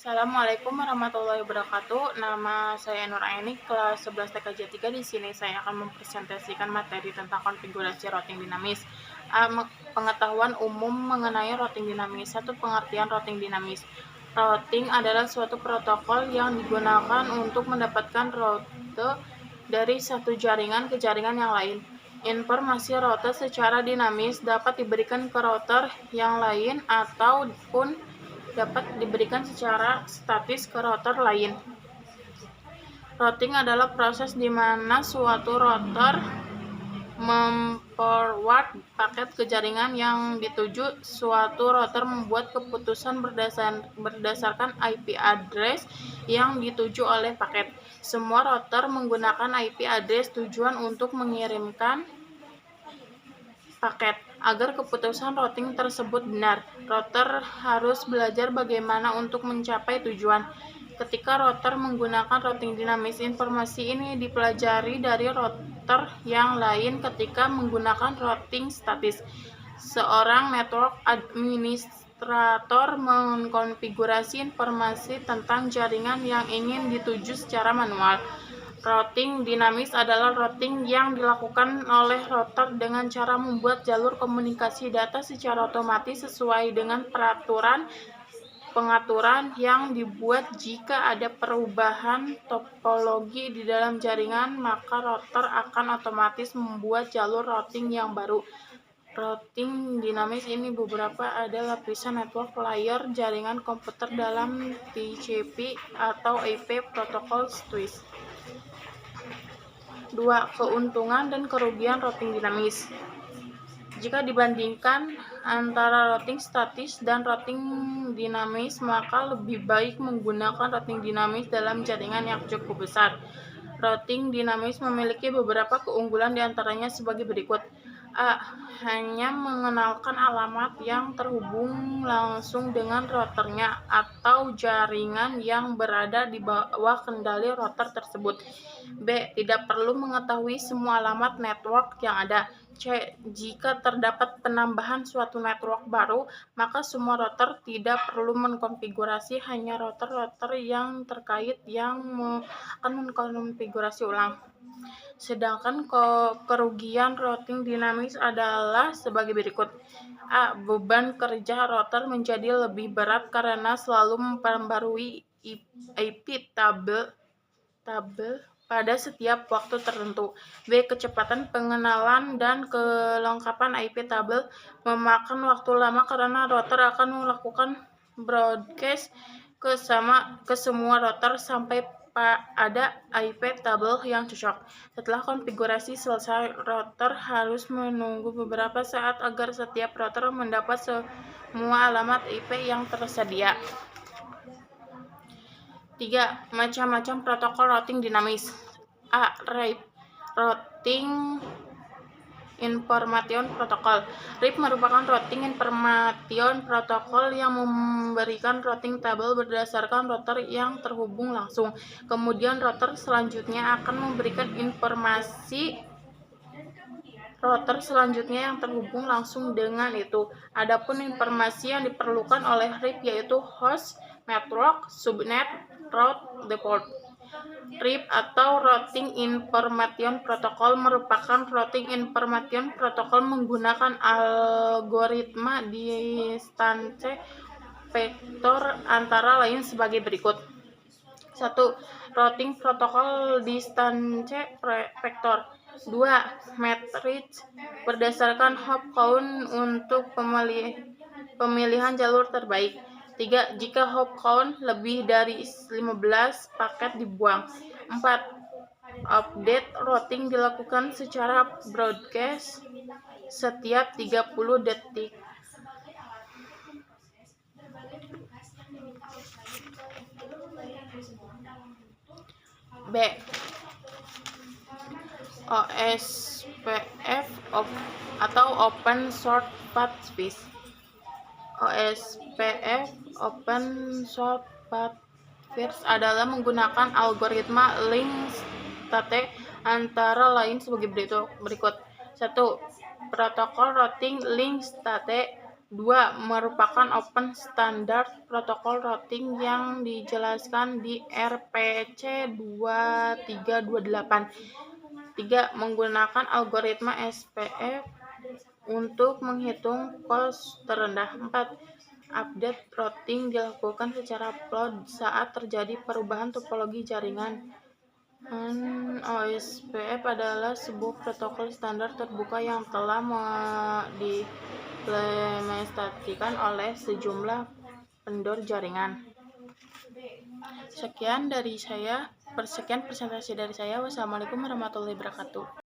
Assalamualaikum warahmatullahi wabarakatuh. Nama saya Nur Aini, kelas 11 TKJ 3. Di sini saya akan mempresentasikan materi tentang konfigurasi routing dinamis. Pengetahuan umum mengenai routing dinamis. Satu, pengertian routing dinamis. Routing adalah suatu protokol yang digunakan untuk mendapatkan rute dari satu jaringan ke jaringan yang lain. Informasi rute secara dinamis dapat diberikan ke router yang lain ataupun dapat diberikan secara statis ke router lain. Routing adalah proses di mana suatu router memforward paket ke jaringan yang dituju. Suatu router membuat keputusan berdasarkan IP address yang dituju oleh paket. Semua router menggunakan IP address tujuan untuk mengirimkan paket. Agar keputusan routing tersebut benar, router harus belajar bagaimana untuk mencapai tujuan. Ketika router menggunakan routing dinamis, informasi ini dipelajari dari router yang lain ketika menggunakan routing statis. Seorang network administrator mengkonfigurasi informasi tentang jaringan yang ingin dituju secara manual. Routing dinamis adalah routing yang dilakukan oleh router dengan cara membuat jalur komunikasi data secara otomatis sesuai dengan pengaturan yang dibuat. Jika ada perubahan topologi di dalam jaringan, maka router akan otomatis membuat jalur routing yang baru. Routing dinamis ini beberapa ada lapisan network layer jaringan komputer dalam TCP atau IP protokol switch. 2. Keuntungan dan kerugian routing dinamis. Jika dibandingkan antara routing statis dan routing dinamis, maka lebih baik menggunakan routing dinamis dalam jaringan yang cukup besar. Routing dinamis memiliki beberapa keunggulan, diantaranya sebagai berikut. A. Hanya mengenalkan alamat yang terhubung langsung dengan routernya atau jaringan yang berada di bawah kendali router tersebut. B. Tidak perlu mengetahui semua alamat network yang ada. C. Jika terdapat penambahan suatu network baru, maka semua router tidak perlu mengkonfigurasi, hanya router-router yang terkait yang akan mengkonfigurasi ulang. Sedangkan kerugian routing dinamis adalah sebagai berikut. A. Beban kerja router menjadi lebih berat karena selalu memperbarui IP tabel pada setiap waktu tertentu. B. Kecepatan pengenalan dan kelengkapan IP tabel memakan waktu lama karena router akan melakukan broadcast ke semua router sampai ada IP tabel yang cocok. Setelah konfigurasi selesai, router harus menunggu beberapa saat agar setiap router mendapat semua alamat IP yang tersedia. 3. Macam-macam protokol routing dinamis. A. RIP, Routing Information Protocol. RIP merupakan routing information protocol yang memberikan routing tabel berdasarkan router yang terhubung langsung. Kemudian router selanjutnya akan memberikan informasi router selanjutnya yang terhubung langsung dengan itu. Adapun informasi yang diperlukan oleh RIP yaitu host, network, subnet, route, default. RIP atau Routing Information Protocol merupakan routing information protocol menggunakan algoritma distance vector antara lain sebagai berikut. 1. Routing protokol distance vector. 2. Matrix berdasarkan hop count untuk pemilihan jalur terbaik. 3. Jika hop count lebih dari 15, paket dibuang. 4. Update routing dilakukan secara broadcast setiap 30 detik. B. OSPF atau Open Short Path Switch. OSPF Open Short Path Switch adalah menggunakan algoritma link state antara lain sebagai berikut. 1. Protokol routing link state 2. Merupakan open standard protokol routing yang dijelaskan di RPC 2328. 3. Menggunakan algoritma SPF untuk menghitung cost terendah. 4. Update routing dilakukan secara upload saat terjadi perubahan topologi jaringan. OSPF adalah sebuah protokol standar terbuka yang telah diimplementasikan oleh sejumlah vendor jaringan. Sekian presentasi dari saya. Wassalamualaikum warahmatullahi wabarakatuh.